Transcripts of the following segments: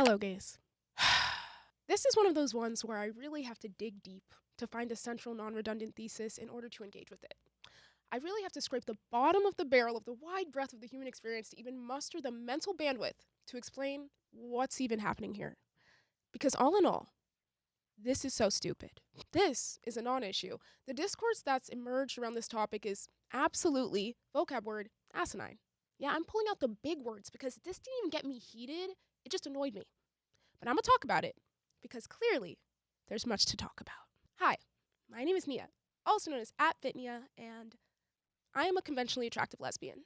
Hello, gays. This is one of those ones where I really have to dig deep to find a central non-redundant thesis in order to engage with it. I really have to scrape the bottom of the barrel of the wide breadth of the human experience to even muster the mental bandwidth to explain what's even happening here. Because all in all, this is so stupid. This is a non-issue. The discourse that's emerged around this topic is absolutely, vocab word, asinine. Yeah, I'm pulling out the big words because this didn't even get me heated, it just annoyed me. But I'm gonna talk about it because clearly there's much to talk about. Hi, my name is Nia, also known as @fitnia, and I am a conventionally attractive lesbian.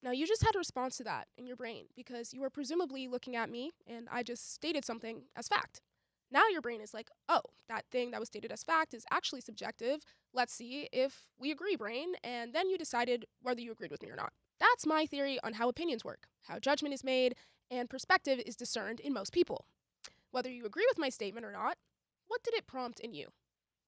Now, you just had a response to that in your brain because you were presumably looking at me and I just stated something as fact. Now your brain is like, oh, that thing that was stated as fact is actually subjective. Let's see if we agree, brain. And then you decided whether you agreed with me or not. That's my theory on how opinions work, how judgment is made, and perspective is discerned in most people. Whether you agree with my statement or not, what did it prompt in you?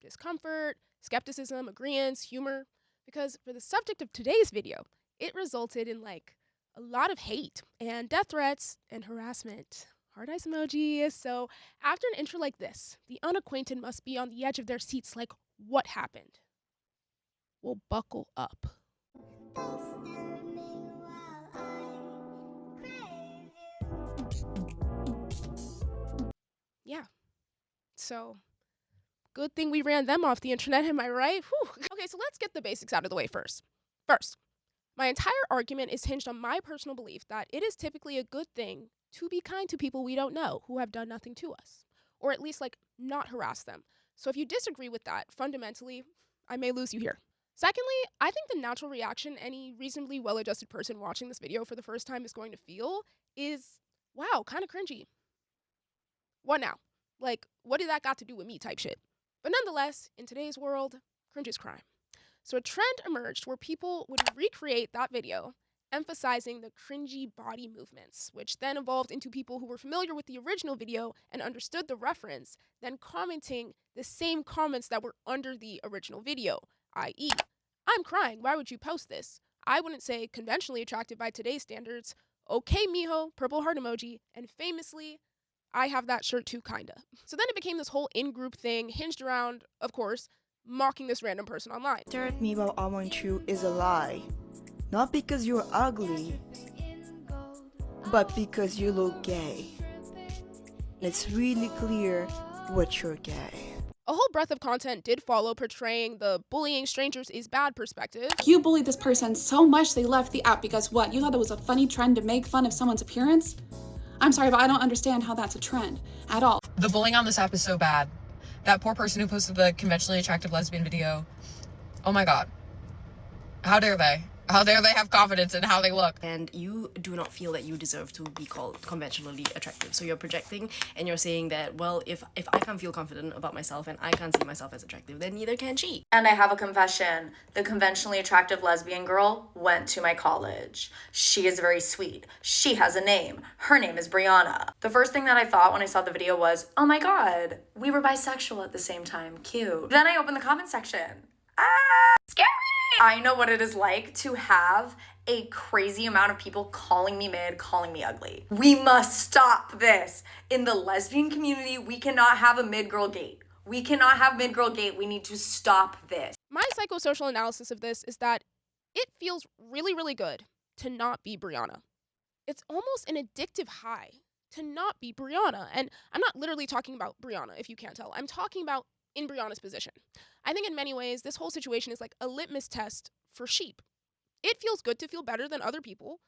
Discomfort, skepticism, agreeance, humor? Because for the subject of today's video, it resulted in a lot of hate and death threats and harassment. Heart eyes emoji. So after an intro like this, the unacquainted must be on the edge of their seats like, what happened? Well, buckle up. Yeah. So good thing we ran them off the internet, am I right? Whew. Okay, so let's get the basics out of the way first. First, my entire argument is hinged on my personal belief that it is typically a good thing to be kind to people we don't know who have done nothing to us, or at least not harass them. So if you disagree with that, fundamentally, I may lose you here. Secondly, I think the natural reaction any reasonably well-adjusted person watching this video for the first time is going to feel is, wow, kind of cringy. What now? What did that got to do with me type shit? But nonetheless, in today's world, cringe is crime. So a trend emerged where people would recreate that video, emphasizing the cringy body movements, which then evolved into people who were familiar with the original video and understood the reference, then commenting the same comments that were under the original video, i.e., I'm crying, why would you post this? I wouldn't say conventionally attractive by today's standards, okay mijo, purple heart emoji, and famously, I have that shirt too, kinda. So then it became this whole in-group thing hinged around, of course, mocking this random person online. Stare at me while I want you is a lie. Not because you're ugly, but because you look gay. It's really clear what you're gay. A whole breadth of content did follow portraying the bullying strangers is bad perspective. You bullied this person so much they left the app because what? You thought it was a funny trend to make fun of someone's appearance? I'm sorry, but I don't understand how that's a trend at all. The bullying on this app is so bad. That poor person who posted the conventionally attractive lesbian video. Oh my god. How dare they? How dare they have confidence in how they look? And you do not feel that you deserve to be called conventionally attractive. So you're projecting and you're saying that, well, if I can't feel confident about myself and I can't see myself as attractive, then neither can she. And I have a confession. The conventionally attractive lesbian girl went to my college. She is very sweet. She has a name. Her name is Brianna. The first thing that I thought when I saw the video was, oh my god, we were bisexual at the same time. Cute. Then I opened the comment section. Scary! I know what it is like to have a crazy amount of people calling me mid, calling me ugly. We must stop this. In the lesbian community, we cannot have a mid-girl gate. We cannot have mid-girl gate. We need to stop this. My psychosocial analysis of this is that it feels really, really good to not be Brianna. It's almost an addictive high to not be Brianna. And I'm not literally talking about Brianna, if you can't tell. I'm talking about in Brianna's position. I think in many ways, this whole situation is like a litmus test for sheep. It feels good to feel better than other people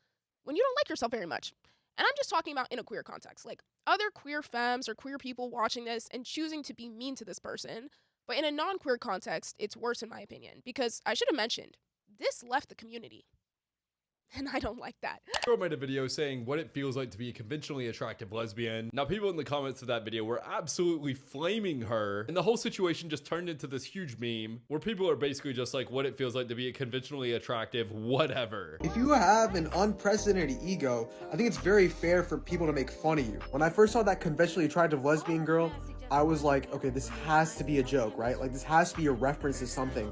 when you don't like yourself very much. And I'm just talking about in a queer context, like other queer femmes or queer people watching this and choosing to be mean to this person. But in a non-queer context, it's worse in my opinion, because I should have mentioned, this left the community. And I don't like that. Girl made a video saying what it feels like to be a conventionally attractive lesbian. Now, people in the comments of that video were absolutely flaming her, and the whole situation just turned into this huge meme where people are basically just like, what it feels like to be a conventionally attractive whatever. If you have an unprecedented ego, I think it's very fair for people to make fun of you. When I first saw that conventionally attractive lesbian girl, I was like, okay, this has to be a joke, right? Like, this has to be a reference to something.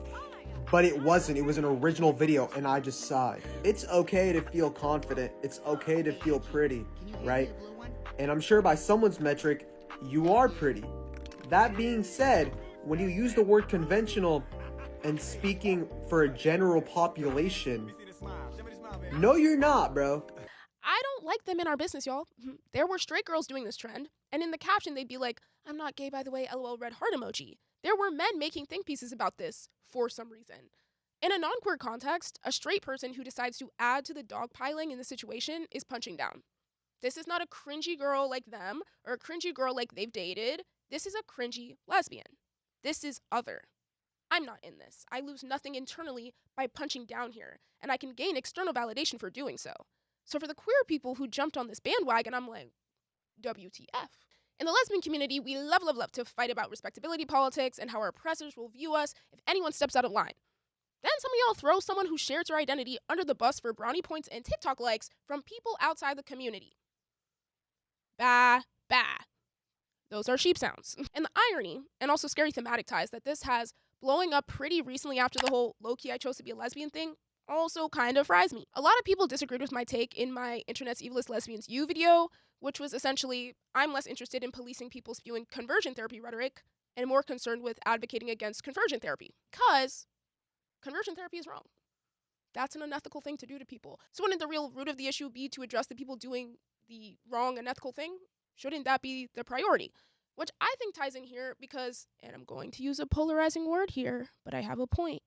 But it wasn't. It was an original video, and I just sighed. It's okay to feel confident. It's okay to feel pretty, right? And I'm sure by someone's metric, you are pretty. That being said, when you use the word conventional and speaking for a general population, no, you're not, bro. I don't like them in our business, y'all. There were straight girls doing this trend, and in the caption they'd be like, "I'm not gay, by the way, lol red heart emoji." There were men making think pieces about this for some reason. In a non-queer context, a straight person who decides to add to the dogpiling in the situation is punching down. This is not a cringy girl like them or a cringy girl like they've dated. This is a cringy lesbian. This is other. I'm not in this. I lose nothing internally by punching down here, and I can gain external validation for doing so. So for the queer people who jumped on this bandwagon, I'm like, WTF. In the lesbian community, we love to fight about respectability politics and how our oppressors will view us if anyone steps out of line. Then some of y'all throw someone who shares their identity under the bus for brownie points and TikTok likes from people outside the community. Bah. Those are sheep sounds. And the irony, and also scary thematic ties that this has blowing up pretty recently after the whole low-key I chose to be a lesbian thing, also kind of fries me. A lot of people disagreed with my take in my Internet's Evilest Lesbians You video, which was essentially, I'm less interested in policing people spewing conversion therapy rhetoric and more concerned with advocating against conversion therapy. Because conversion therapy is wrong. That's an unethical thing to do to people. So wouldn't the real root of the issue be to address the people doing the wrong, unethical thing? Shouldn't that be the priority? Which I think ties in here because, and I'm going to use a polarizing word here, but I have a point.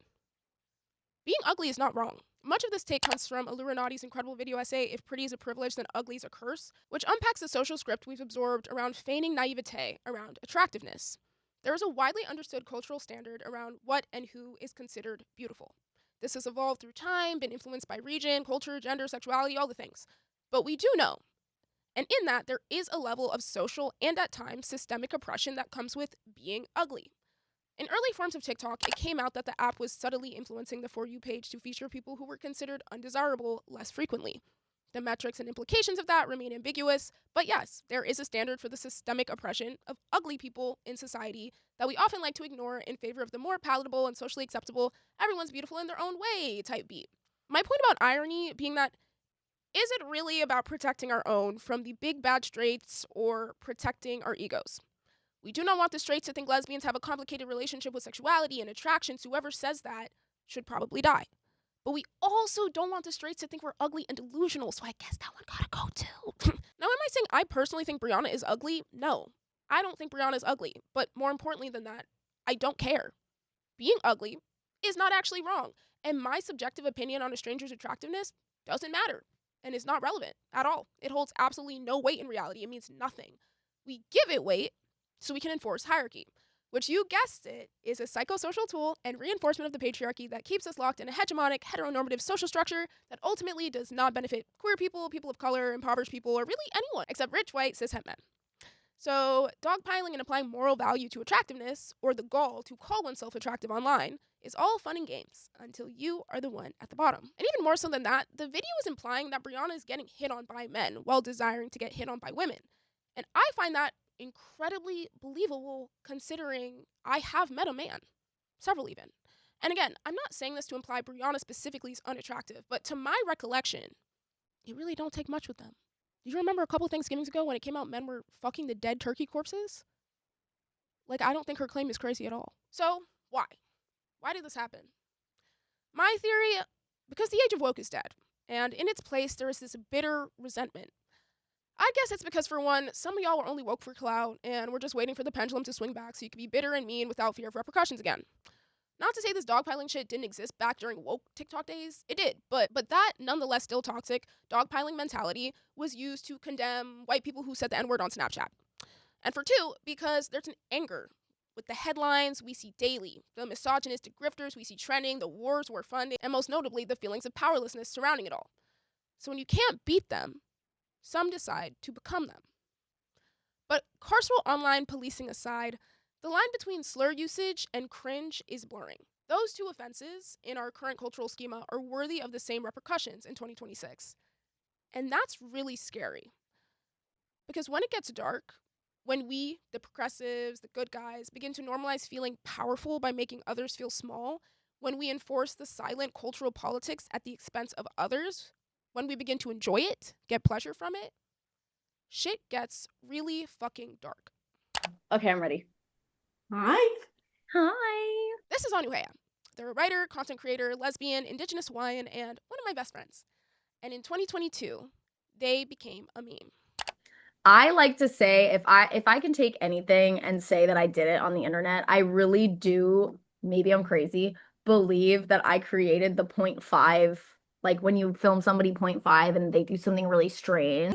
Being ugly is not wrong. Much of this take comes from Illuminati's incredible video essay, If Pretty is a Privilege, Then Ugly is a Curse, which unpacks the social script we've absorbed around feigning naivete around attractiveness. There is a widely understood cultural standard around what and who is considered beautiful. This has evolved through time, been influenced by region, culture, gender, sexuality, all the things. But we do know, and in that, there is a level of social and at times systemic oppression that comes with being ugly. In early forms of TikTok, it came out that the app was subtly influencing the For You page to feature people who were considered undesirable less frequently. The metrics and implications of that remain ambiguous, but yes, there is a standard for the systemic oppression of ugly people in society that we often like to ignore in favor of the more palatable and socially acceptable, everyone's beautiful in their own way type beat. My point about irony being that, is it really about protecting our own from the big bad straights or protecting our egos? We do not want the straights to think lesbians have a complicated relationship with sexuality and attractions. Whoever says that should probably die. But we also don't want the straights to think we're ugly and delusional, so I guess that one gotta go too. Now, am I saying I personally think Brianna is ugly? No. I don't think Brianna is ugly. But more importantly than that, I don't care. Being ugly is not actually wrong. And my subjective opinion on a stranger's attractiveness doesn't matter and is not relevant at all. It holds absolutely no weight in reality. It means nothing. We give it weight so we can enforce hierarchy, which, you guessed it, is a psychosocial tool and reinforcement of the patriarchy that keeps us locked in a hegemonic, heteronormative social structure that ultimately does not benefit queer people, people of color, impoverished people, or really anyone except rich, white, cis het men. So, dogpiling and applying moral value to attractiveness, or the gall to call oneself attractive online, is all fun and games until you are the one at the bottom. And even more so than that, the video is implying that Brianna is getting hit on by men while desiring to get hit on by women. And I find that incredibly believable considering I have met a man, several even. And again, I'm not saying this to imply Brianna specifically is unattractive, but to my recollection, you really don't take much with them. Do you remember a couple Thanksgivings ago when it came out men were fucking the dead turkey corpses? Like, I don't think her claim is crazy at all. So, why? Why did this happen? My theory, because the age of woke is dead, and in its place there is this bitter resentment. I guess it's because, for one, some of y'all were only woke for clout, and we're just waiting for the pendulum to swing back so you can be bitter and mean without fear of repercussions again. Not to say this dogpiling shit didn't exist back during woke TikTok days, it did, but that nonetheless still toxic dogpiling mentality was used to condemn white people who said the N-word on Snapchat. And for two, because there's an anger with the headlines we see daily, the misogynistic grifters we see trending, the wars we're funding, and most notably the feelings of powerlessness surrounding it all. So when you can't beat them, some decide to become them. But carceral online policing aside, the line between slur usage and cringe is blurring. Those two offenses in our current cultural schema are worthy of the same repercussions in 2026. And that's really scary. Because when it gets dark, when we, the progressives, the good guys, begin to normalize feeling powerful by making others feel small, when we enforce the silent cultural politics at the expense of others, when we begin to enjoy it, get pleasure from it, shit gets really fucking dark. Okay, I'm ready. Hi. Hi. This is Anuhea. They're a writer, content creator, lesbian, indigenous Hawaiian, and one of my best friends. And in 2022, they became a meme. I like to say if I can take anything and say that I did it on the internet, I really do, maybe I'm crazy, believe that I created the 0.5, like when you film somebody 0.5 and they do something really strange.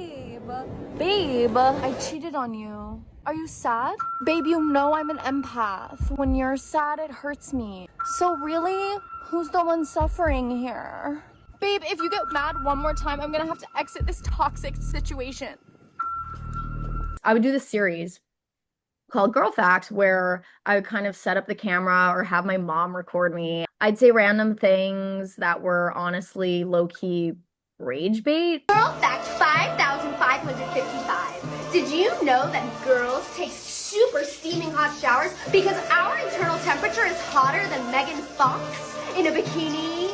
Babe, I cheated on you. Are you sad? Babe, you know I'm an empath. When you're sad, it hurts me. So really, who's the one suffering here? Babe, if you get mad one more time, I'm gonna have to exit this toxic situation. I would do this series called Girl Facts where I would kind of set up the camera or have my mom record me. I'd say random things that were honestly low-key rage bait. Girl fact 5,555. Did you know that girls take super steaming hot showers because our internal temperature is hotter than Megan Fox in a bikini?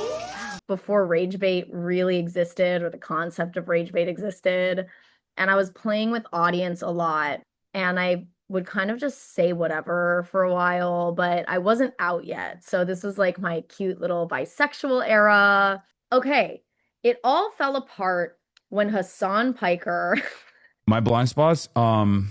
Before rage bait really existed or the concept of rage bait existed. And I was playing with audience a lot and I would kind of just say whatever for a while, but I wasn't out yet. So this was like my cute little bisexual era. Okay, it all fell apart when Hassan Piker. My blind spots, I'm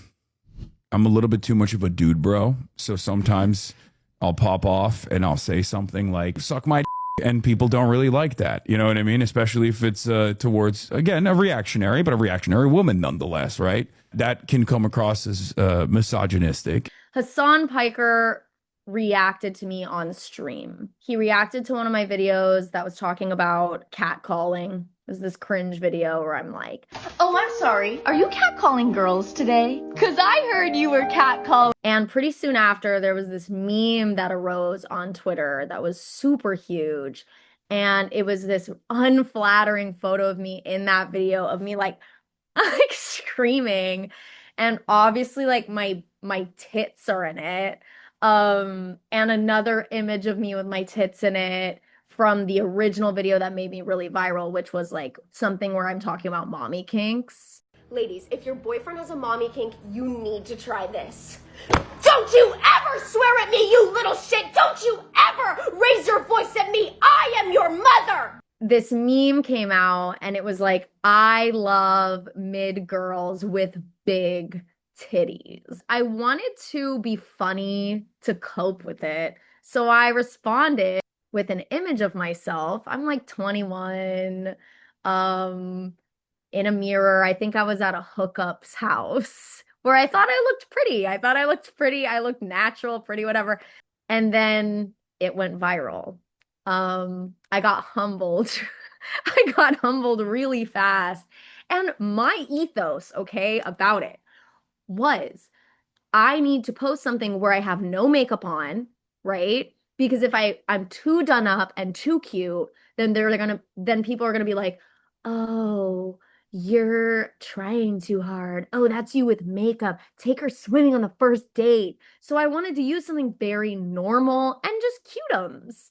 a little bit too much of a dude, bro. So sometimes I'll pop off and I'll say something like, suck my and people don't really like that. You know what I mean? Especially if it's towards, again, a reactionary, but a reactionary woman nonetheless, right? That can come across as misogynistic. Hassan Piker reacted to me on stream. He reacted to one of my videos that was talking about catcalling. It was this cringe video where I'm like, Oh, I'm sorry. Are you catcalling girls today? Cause I heard you were catcalling. and pretty soon after, there was this meme that arose on Twitter that was super huge. And it was this unflattering photo of me in that video of me like screaming. And obviously like my tits are in it. And another image of me with my tits in it from the original video that made me really viral, which was like something where I'm talking about mommy kinks. Ladies, if your boyfriend has a mommy kink, you need to try this. Don't you ever swear at me, you little shit! Don't you ever raise your voice at me! I am your mother! This meme came out and it was like, I love mid girls with big titties. I wanted to be funny to cope with it. So I responded with an image of myself. I'm like 21, in a mirror. I think I was at a hookup's house where I thought I looked pretty. I thought I looked pretty. I looked natural, pretty, whatever. And then it went viral. I got humbled. I got humbled really fast. And my ethos, okay, about it was I need to post something where I have no makeup on, right? Because if I'm too done up and too cute, then people are gonna be like, oh, you're trying too hard. Oh, that's you with makeup. Take her swimming on the first date. So I wanted to use something very normal and just cutums.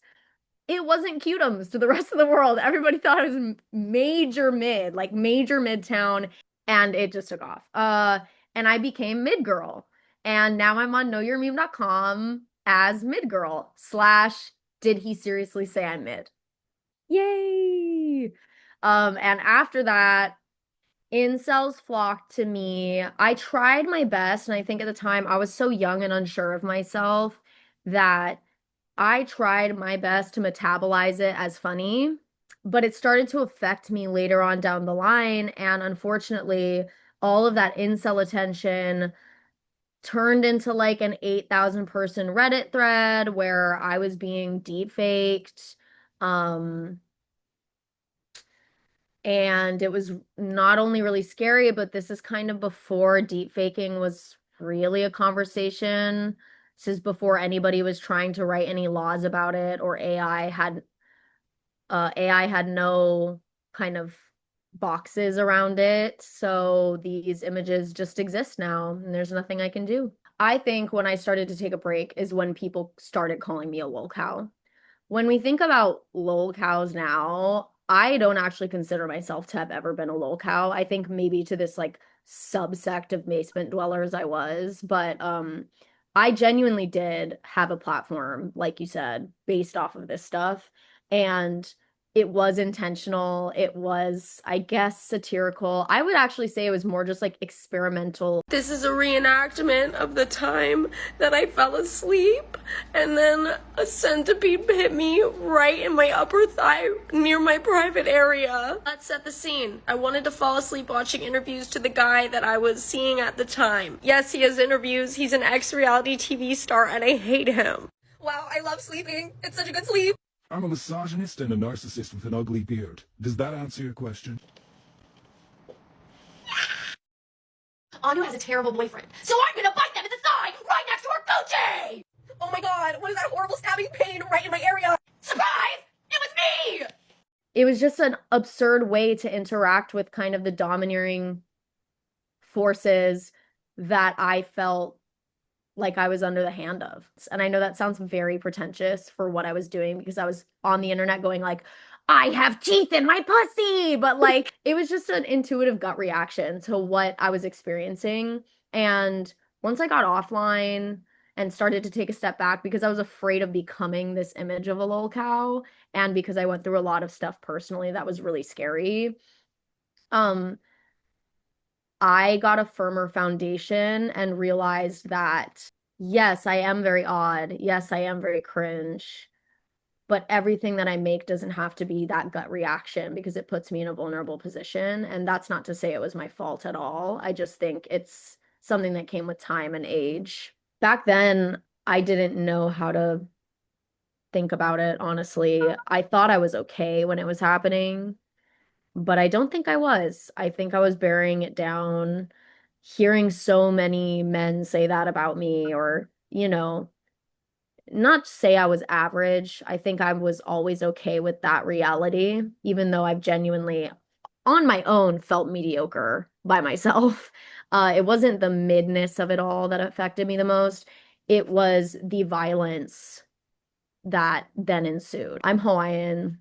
It wasn't cutums to the rest of the world. Everybody thought I was major mid, like major midtown, and it just took off. And I became mid girl. And now I'm on knowyourmeme.com as mid girl / did he seriously say I'm mid? Yay! And after that, incels flocked to me. I tried my best, and I think at the time I was so young and unsure of myself that I tried my best to metabolize it as funny, but it started to affect me later on down the line. And unfortunately, all of that incel attention turned into like an 8,000 person Reddit thread where I was being deepfaked. And it was not only really scary, but this is kind of before deepfaking was really a conversation. This is before anybody was trying to write any laws about it, or AI had no kind of boxes around it. So these images just exist now, and there's nothing I can do. I think when I started to take a break is when people started calling me a lol cow. When we think about lol cows now, I don't actually consider myself to have ever been a lol cow. I think maybe to this like subsect of basement dwellers I was, but I genuinely did have a platform, like you said, based off of this stuff. And it was intentional. It was, I guess, satirical. I would actually say it was more just like experimental. This is a reenactment of the time that I fell asleep and then a centipede hit me right in my upper thigh near my private area. Let's set the scene. I wanted to fall asleep watching interviews to the guy that I was seeing at the time. Yes, he has interviews. He's an ex-reality TV star and I hate him. Wow, I love sleeping. It's such a good sleep. I'm a misogynist and a narcissist with an ugly beard. Does that answer your question? Anu has a terrible boyfriend, so I'm gonna bite them in the thigh right next to her coochie! Oh my god, what is that horrible stabbing pain right in my area? Surprise! It was me! It was just an absurd way to interact with kind of the domineering forces that I felt like I was under the hand of. And I know that sounds very pretentious for what I was doing because I was on the internet going like, I have teeth in my pussy, but like it was just an intuitive gut reaction to what I was experiencing. And once I got offline and started to take a step back because I was afraid of becoming this image of a lol cow, and because I went through a lot of stuff personally that was really scary, I got a firmer foundation and realized that, yes, I am very odd. Yes, I am very cringe. But everything that I make doesn't have to be that gut reaction because it puts me in a vulnerable position. And that's not to say it was my fault at all. I just think it's something that came with time and age. Back then, I didn't know how to think about it, honestly. I thought I was okay when it was happening, but I don't think I was. I think I was burying it down, hearing so many men say that about me, or, not say I was average. I think I was always okay with that reality, even though I've genuinely, on my own, felt mediocre by myself. It wasn't the midness of it all that affected me the most. It was the violence that then ensued. I'm Hawaiian.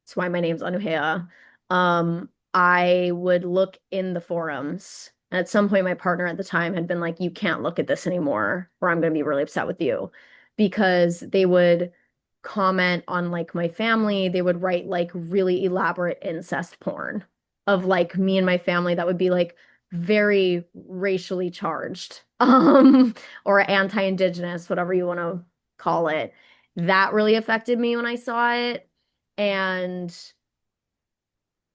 That's why my name's Anuhea. I would look in the forums. And at some point, my partner at the time had been like, you can't look at this anymore, or I'm going to be really upset with you. Because they would comment on like my family. They would write like really elaborate incest porn of like me and my family that would be like very racially charged, or anti-indigenous, whatever you want to call it. That really affected me when I saw it. And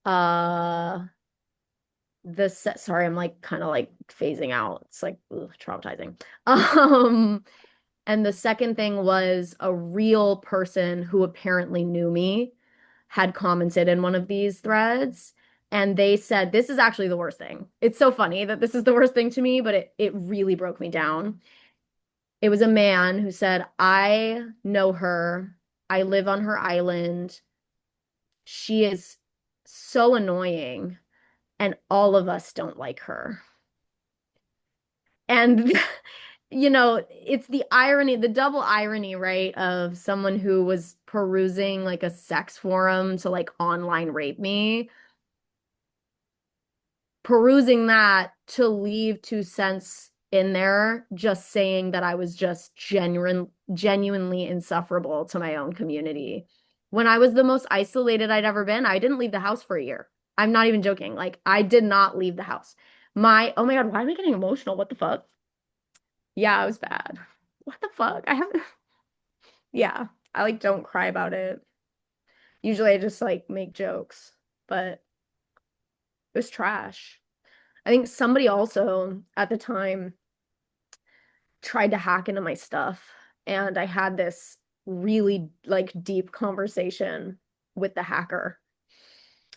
sorry, I'm like kind of like phasing out. It's like traumatizing. And the second thing was a real person who apparently knew me had commented in one of these threads. And they said, this is actually the worst thing. It's so funny that this is the worst thing to me, but it really broke me down. It was a man who said, I know her. I live on her island. She is so annoying, and all of us don't like her. And it's the irony, the double irony, right, of someone who was perusing like a sex forum to like online rape me, perusing that to leave 2 cents in there, just saying that I was just genuinely insufferable to my own community. When I was the most isolated I'd ever been, I didn't leave the house for a year. I'm not even joking. Like, I did not leave the house. Oh my God, why am I getting emotional? What the fuck? Yeah, it was bad. What the fuck? Yeah, I like don't cry about it. Usually I just like make jokes, but it was trash. I think somebody also at the time tried to hack into my stuff, and I had this really like deep conversation with the hacker.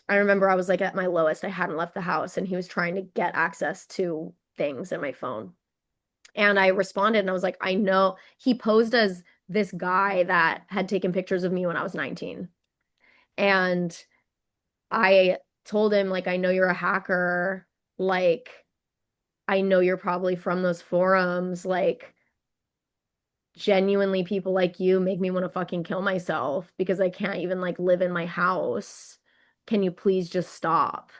I remember I was like at my lowest. I hadn't left the house, and he was trying to get access to things in my phone. And I responded and I was like, I know. He posed as this guy that had taken pictures of me when I was 19. And I told him, like, I know you're a hacker. Like, I know you're probably from those forums. Like, genuinely, people like you make me want to fucking kill myself because I can't even like live in my house. Can you please just stop?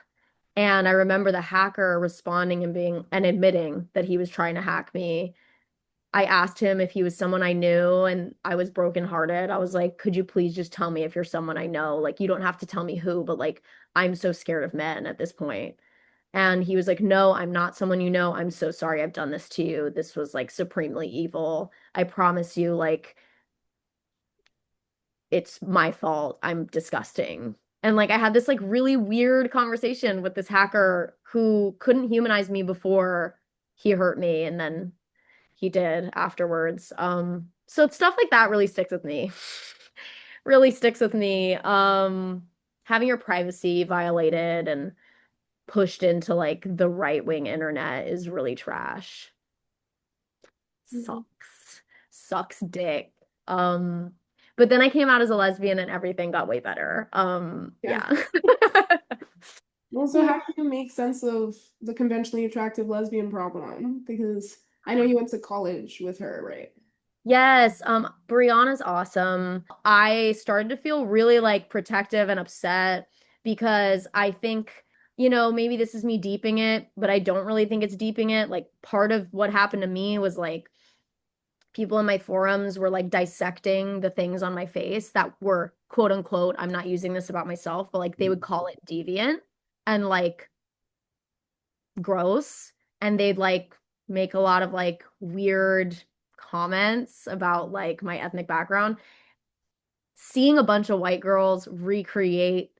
And I remember the hacker responding and admitting that he was trying to hack me. I asked him if he was someone I knew, and I was brokenhearted. I was like, could you please just tell me if you're someone I know? Like, you don't have to tell me who, but like, I'm so scared of men at this point. And he was like, no, I'm not someone you know. I'm so sorry I've done this to you. This was like supremely evil. I promise you, like, it's my fault. I'm disgusting. And like, I had this like really weird conversation with this hacker who couldn't humanize me before he hurt me. And then he did afterwards. So it's stuff like that really sticks with me. Really sticks with me. Having your privacy violated and pushed into like the right-wing internet is really trash. Sucks dick. But then I came out as a lesbian and everything got way better. Yeah. Also, how do you make sense of the conventionally attractive lesbian problem? Because I know you went to college with her, right? Yes, Brianna's awesome. I started to feel really like protective and upset because I think, maybe this is me deeping it, but I don't really think it's deeping it. Like part of what happened to me was like people in my forums were like dissecting the things on my face that were quote unquote, I'm not using this about myself, but like they would call it deviant and like gross. And they'd like make a lot of like weird comments about like my ethnic background. Seeing a bunch of white girls recreate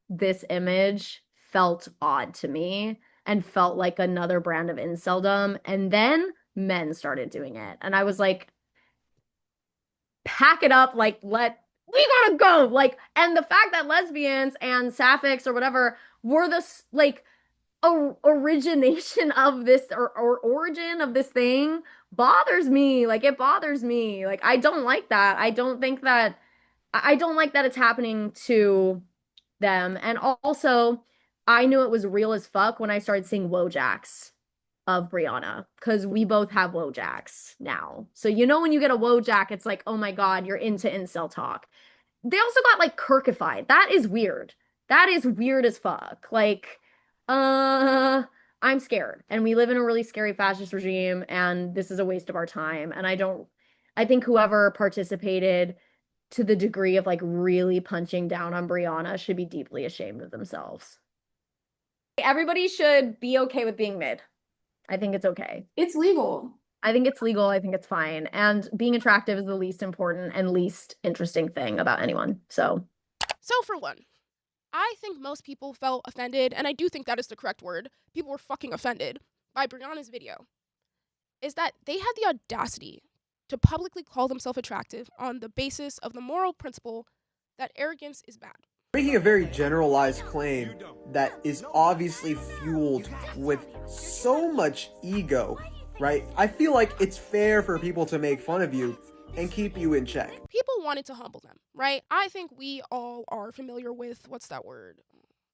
this image felt odd to me and felt like another brand of inceldom. And then men started doing it. And I was like, pack it up, like we gotta go. Like, and the fact that lesbians and sapphics or whatever were this like origination of this or origin of this thing bothers me. Like it bothers me. Like I don't like that. I don't like that it's happening to them. And also, I knew it was real as fuck when I started seeing Wojaks of Brianna, because we both have Wojaks now. So when you get a Wojak, it's like, oh my God, you're into incel talk. They also got like Kirkified. That is weird. That is weird as fuck. Like, I'm scared. And we live in a really scary fascist regime, and this is a waste of our time. And I think whoever participated to the degree of like really punching down on Brianna should be deeply ashamed of themselves. Everybody should be okay with being mid. I think it's okay. It's legal. I think it's legal. I think it's fine. And being attractive is the least important and least interesting thing about anyone. So for one, I think most people felt offended, and I do think that is the correct word. People were fucking offended by Brianna's video. Is that they had the audacity to publicly call themselves attractive on the basis of the moral principle that arrogance is bad. Making a very generalized claim that is obviously fueled with so much ego, right? I feel like it's fair for people to make fun of you and keep you in check. People wanted to humble them, right? I think we all are familiar with, what's that word?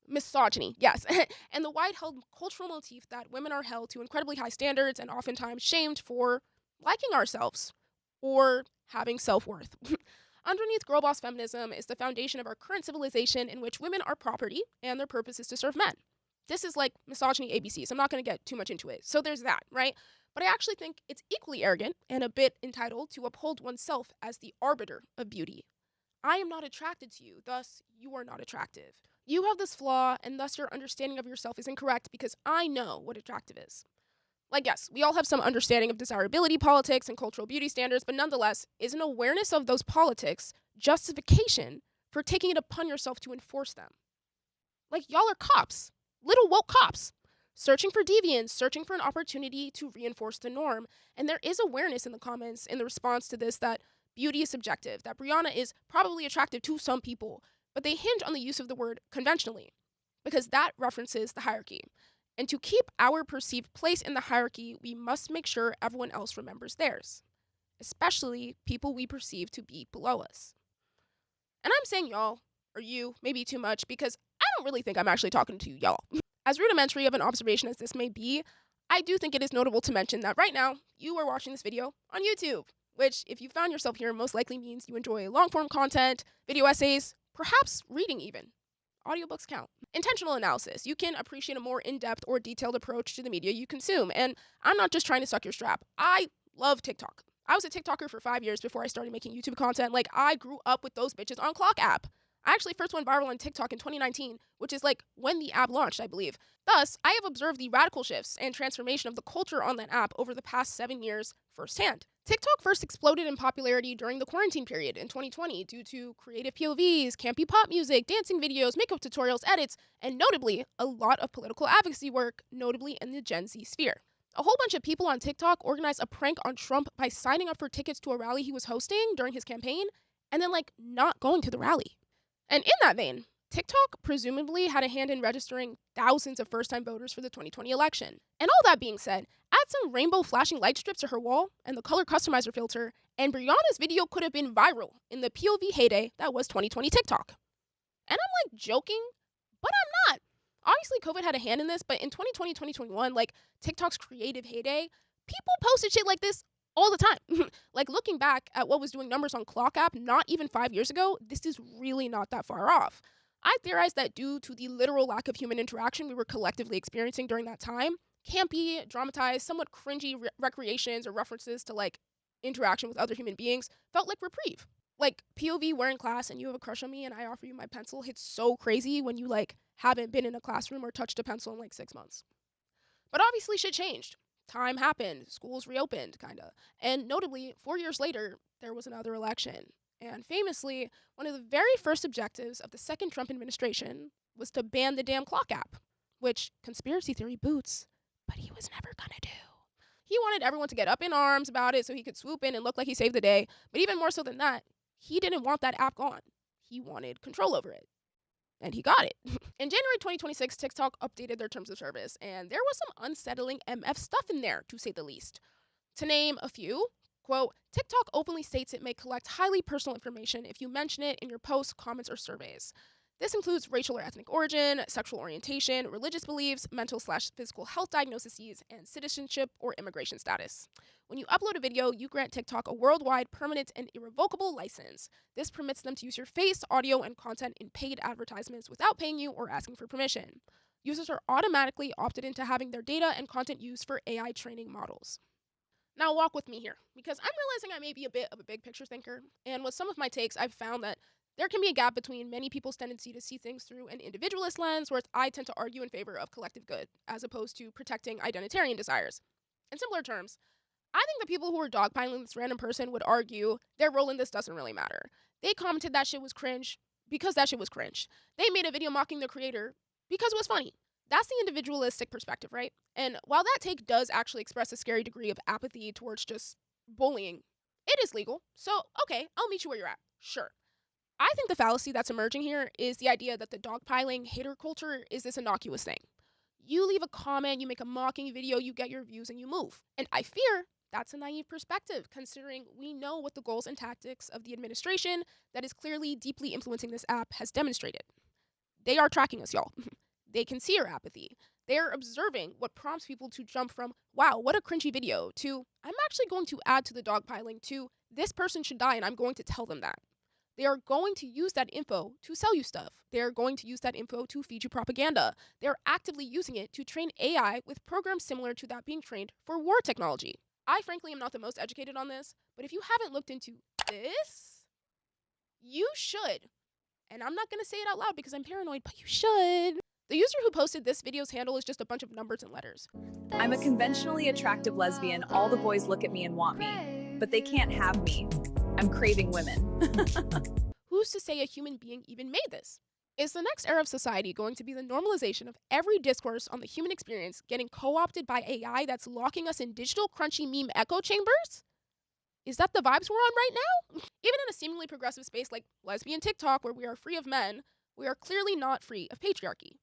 Misogyny, yes. And the wide-held cultural motif that women are held to incredibly high standards and oftentimes shamed for liking ourselves or having self-worth. Underneath girl boss feminism is the foundation of our current civilization in which women are property and their purpose is to serve men. This is like misogyny ABCs. I'm not going to get too much into it. So there's that, right? But I actually think it's equally arrogant and a bit entitled to uphold oneself as the arbiter of beauty. I am not attracted to you, thus you are not attractive. You have this flaw, and thus your understanding of yourself is incorrect because I know what attractive is. Like, yes, we all have some understanding of desirability politics and cultural beauty standards, but nonetheless, is an awareness of those politics justification for taking it upon yourself to enforce them? Like, y'all are cops, little woke cops, searching for deviance, searching for an opportunity to reinforce the norm. And there is awareness in the comments in the response to this that beauty is subjective, that Brianna is probably attractive to some people, but they hinge on the use of the word conventionally, because that references the hierarchy. And to keep our perceived place in the hierarchy, we must make sure everyone else remembers theirs, especially people we perceive to be below us. And I'm saying y'all, or you, maybe too much, because I don't really think I'm actually talking to y'all. As rudimentary of an observation as this may be, I do think it is notable to mention that right now, you are watching this video on YouTube, which, if you found yourself here, most likely means you enjoy long-form content, video essays, perhaps reading even. audiobooks count. Intentional analysis. You can appreciate a more in-depth or detailed approach to the media you consume. And I'm not just trying to suck your strap. I love TikTok. I was a TikToker for 5 years before I started making YouTube content. Like, I grew up with those bitches on Clock app. I actually first went viral on TikTok in 2019, which is like when the app launched, I believe. Thus, I have observed the radical shifts and transformation of the culture on that app over the past 7 years firsthand. TikTok first exploded in popularity during the quarantine period in 2020 due to creative POVs, campy pop music, dancing videos, makeup tutorials, edits, and notably, a lot of political advocacy work, notably in the Gen Z sphere. A whole bunch of people on TikTok organized a prank on Trump by signing up for tickets to a rally he was hosting during his campaign and then, like, not going to the rally. And in that vein, TikTok presumably had a hand in registering thousands of first-time voters for the 2020 election. And all that being said, add some rainbow flashing light strips to her wall and the color customizer filter, and Brianna's video could have been viral in the POV heyday that was 2020 TikTok. And I'm like joking, but I'm not. Obviously, COVID had a hand in this, but in 2020, 2021, like TikTok's creative heyday, people posted shit like this all the time. Like, looking back at what was doing numbers on Clock app not even 5 years ago, this is really not that far off. I theorize that due to the literal lack of human interaction we were collectively experiencing during that time, campy, dramatized, somewhat cringy recreations or references to, like, interaction with other human beings felt like reprieve. Like, POV, we're in class and you have a crush on me and I offer you my pencil hits so crazy when you, like, haven't been in a classroom or touched a pencil in, like, 6 months. But obviously shit changed. Time happened, schools reopened, kinda. And notably, 4 years later, there was another election. And famously, one of the very first objectives of the second Trump administration was to ban the damn Clock app, which conspiracy theory boots, but he was never gonna do. He wanted everyone to get up in arms about it so he could swoop in and look like he saved the day. But even more so than that, he didn't want that app gone. He wanted control over it. And he got it. In January 2026, TikTok updated their terms of service, and there was some unsettling MF stuff in there, to say the least. To name a few, quote, TikTok openly states it may collect highly personal information if you mention it in your posts, comments, or surveys. This includes racial or ethnic origin, sexual orientation, religious beliefs, mental/physical health diagnoses, and citizenship or immigration status. When you upload a video, you grant TikTok a worldwide, permanent, and irrevocable license. This permits them to use your face, audio, and content in paid advertisements without paying you or asking for permission. Users are automatically opted into having their data and content used for AI training models. Now walk with me here, because I'm realizing I may be a bit of a big picture thinker, and with some of my takes, I've found that there can be a gap between many people's tendency to see things through an individualist lens, whereas I tend to argue in favor of collective good, as opposed to protecting identitarian desires. In simpler terms, I think the people who were dogpiling this random person would argue their role in this doesn't really matter. They commented that shit was cringe because that shit was cringe. They made a video mocking the creator because it was funny. That's the individualistic perspective, right? And while that take does actually express a scary degree of apathy towards just bullying, it is legal. So, okay, I'll meet you where you're at. Sure. I think the fallacy that's emerging here is the idea that the dogpiling hater culture is this innocuous thing. You leave a comment, you make a mocking video, you get your views, and you move. And I fear that's a naive perspective, considering we know what the goals and tactics of the administration that is clearly deeply influencing this app has demonstrated. They are tracking us, y'all. They can see our apathy. They are observing what prompts people to jump from, wow, what a cringy video, to, I'm actually going to add to the dogpiling, to, this person should die and I'm going to tell them that. They are going to use that info to sell you stuff. They are going to use that info to feed you propaganda. They are actively using it to train AI with programs similar to that being trained for war technology. I frankly am not the most educated on this, but if you haven't looked into this, you should. And I'm not going to say it out loud because I'm paranoid, but you should. The user who posted this video's handle is just a bunch of numbers and letters. I'm a conventionally attractive lesbian. All the boys look at me and want me, but they can't have me. I'm craving women. Who's to say a human being even made this? Is the next era of society going to be the normalization of every discourse on the human experience getting co-opted by AI that's locking us in digital crunchy meme echo chambers? Is that the vibes we're on right now? Even in a seemingly progressive space like lesbian TikTok, where we are free of men, we are clearly not free of patriarchy.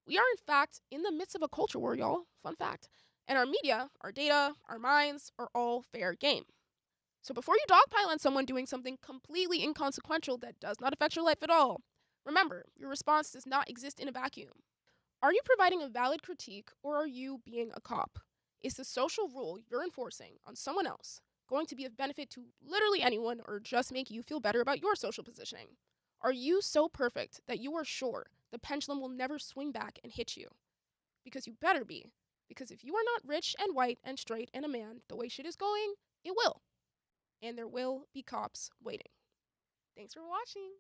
We are, in fact, in the midst of a culture war, y'all. Fun fact. And our media, our data, our minds are all fair game. So before you dogpile on someone doing something completely inconsequential that does not affect your life at all, remember, your response does not exist in a vacuum. Are you providing a valid critique, or are you being a cop? Is the social rule you're enforcing on someone else going to be of benefit to literally anyone, or just make you feel better about your social positioning? Are you so perfect that you are sure the pendulum will never swing back and hit you. Because you better be. Because if you are not rich and white and straight and a man, the way shit is going, it will. And there will be cops waiting. Thanks for watching.